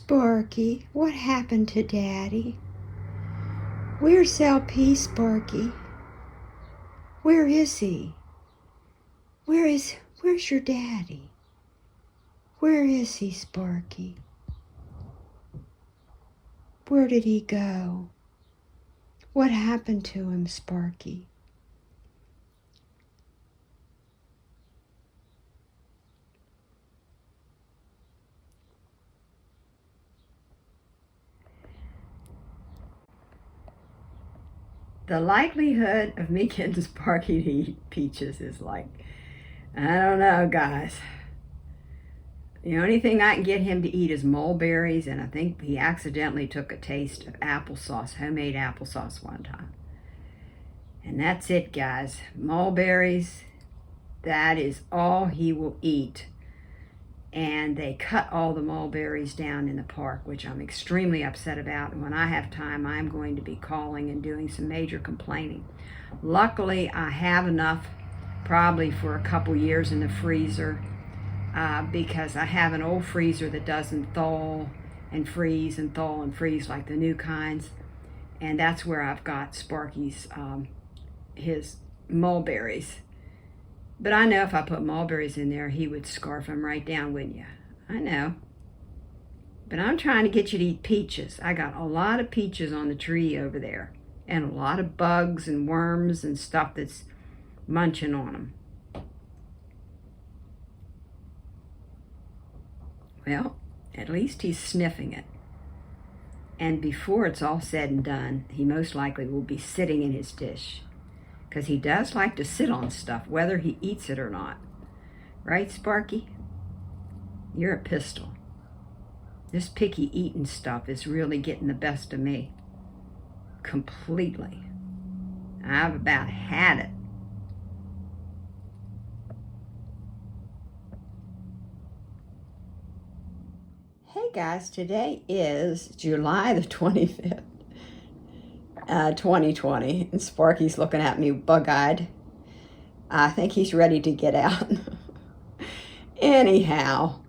Sparky, what happened to Daddy? Where's LP, Sparky? Where is he? Where's your daddy? Where is he, Sparky? Where did he go? What happened to him, Sparky? The likelihood of me getting Sparky to eat peaches is like, I don't know, guys. The only thing I can get him to eat is mulberries, and I think he accidentally took a taste of applesauce, homemade applesauce one time. And that's it, guys. Mulberries, that is all he will eat. And they cut all the mulberries down in the park, which I'm extremely upset about. And when I have time, I'm going to be calling and doing some major complaining. Luckily, I have enough probably for a couple years in the freezer because I have an old freezer that doesn't thaw and freeze and thaw and freeze like the new kinds. And that's where I've got Sparky's, his mulberries. But I know if I put mulberries in there, he would scarf them right down, wouldn't you? I know. But I'm trying to get you to eat peaches. I got a lot of peaches on the tree over there. And a lot of bugs and worms and stuff that's munching on them. Well, at least he's sniffing it. And before it's all said and done, he most likely will be sitting in his dish. Because he does like to sit on stuff, whether he eats it or not. Right, Sparky? You're a pistol. This picky eating stuff is really getting the best of me. Completely. I've about had it. Hey guys, today is July the 25th. 2020, and Sparky's looking at me bug-eyed. I think he's ready to get out. Anyhow,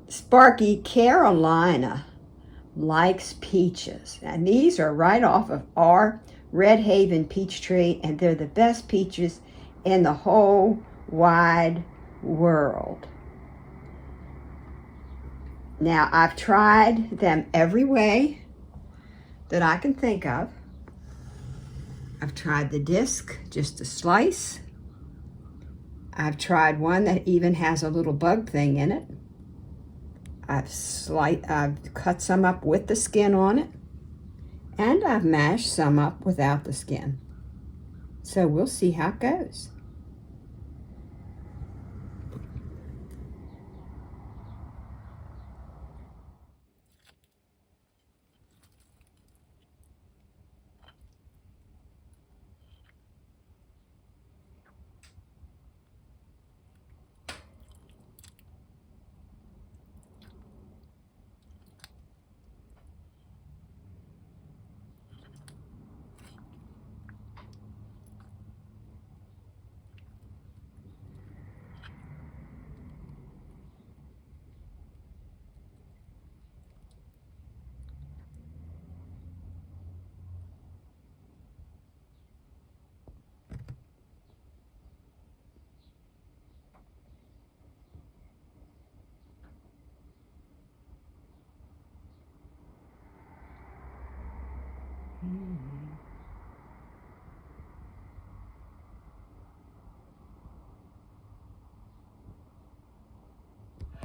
Sparky, Carolina likes peaches, and these are right off of our Red Haven peach tree, and they're the best peaches in the whole wide world. Now, I've tried them every way that I can think of. I've tried the disc, just a slice. I've tried one that even has a little bug thing in it. I've cut some up with the skin on it. And I've mashed some up without the skin. So we'll see how it goes.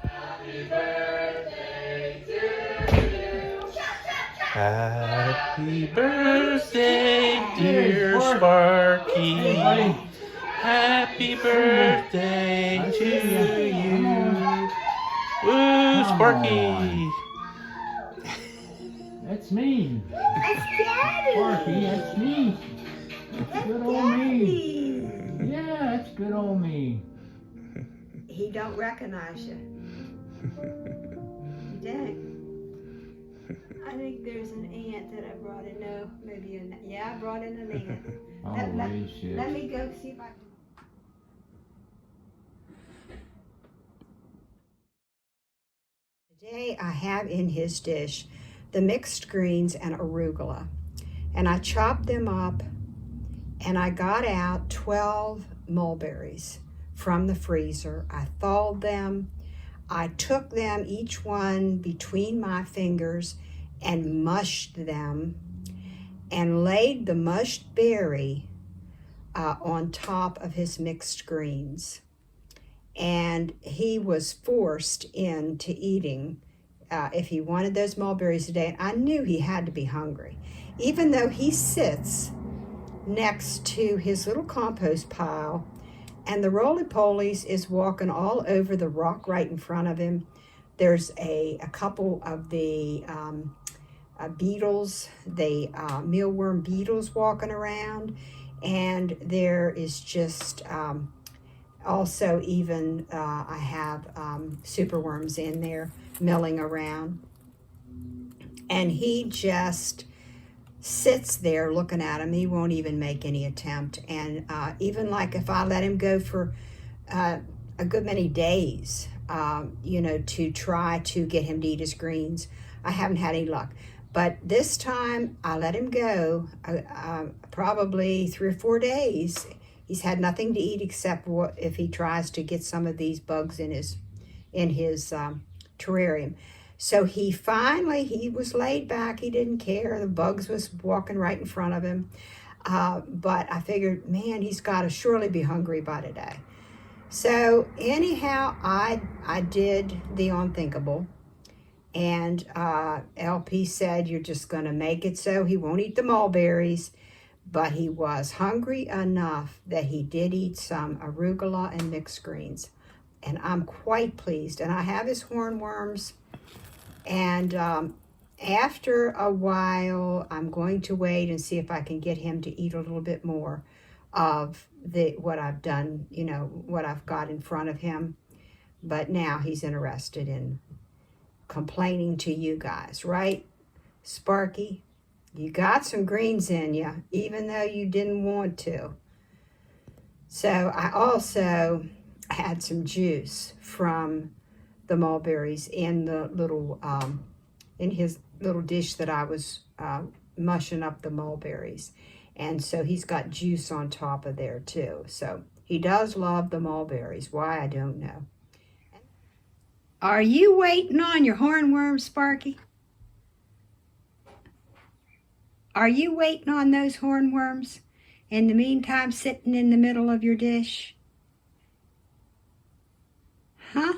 Happy birthday to you. Happy birthday, dear Sparky. Happy birthday to you. Woo, Sparky. That's me. That's Daddy. Sparky, that's me. That's good old me. Yeah, that's good old me. He don't recognize you. He don't. I think there's an ant that I brought in. No, maybe I brought in an ant. Let me go see if I can. Today I have in his dish the mixed greens and arugula. And I chopped them up and I got out 12 mulberries from the freezer. I thawed them. I took them, each one between my fingers, and mushed them and laid the mushed berry on top of his mixed greens. And he was forced into eating if he wanted those mulberries today. I knew he had to be hungry, even though he sits next to his little compost pile and the roly-polies is walking all over the rock right in front of him. There's a couple of the beetles, the mealworm beetles walking around, and there is just also even I have superworms in there milling around. And he just sits there looking at him. He won't even make any attempt. And even like if I let him go for a good many days, to try to get him to eat his greens, I haven't had any luck. But this time I let him go probably 3 or 4 days. He's had nothing to eat except if he tries to get some of these bugs in his terrarium. So he was laid back. He didn't care. The bugs was walking right in front of him. But I figured, man, he's got to surely be hungry by today. So anyhow, I did the unthinkable. And LP said, you're just going to make it so he won't eat the mulberries. But he was hungry enough that he did eat some arugula and mixed greens. And I'm quite pleased. And I have his hornworms. And after a while, I'm going to wait and see if I can get him to eat a little bit more of what I've done, what I've got in front of him. But now he's interested in complaining to you guys, right? Sparky, you got some greens in you, even though you didn't want to. So I also had some juice from the mulberries in the little in his little dish that I was mushing up the mulberries. And so he's got juice on top of there too. So he does love the mulberries. Why, I don't know. Are you waiting on your hornworms, Sparky? Are you waiting on those hornworms? In the meantime, sitting in the middle of your dish? Huh?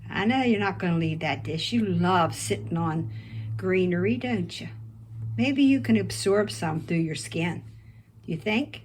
I know you're not going to leave that dish. You love sitting on greenery, don't you? Maybe you can absorb some through your skin. Do you think?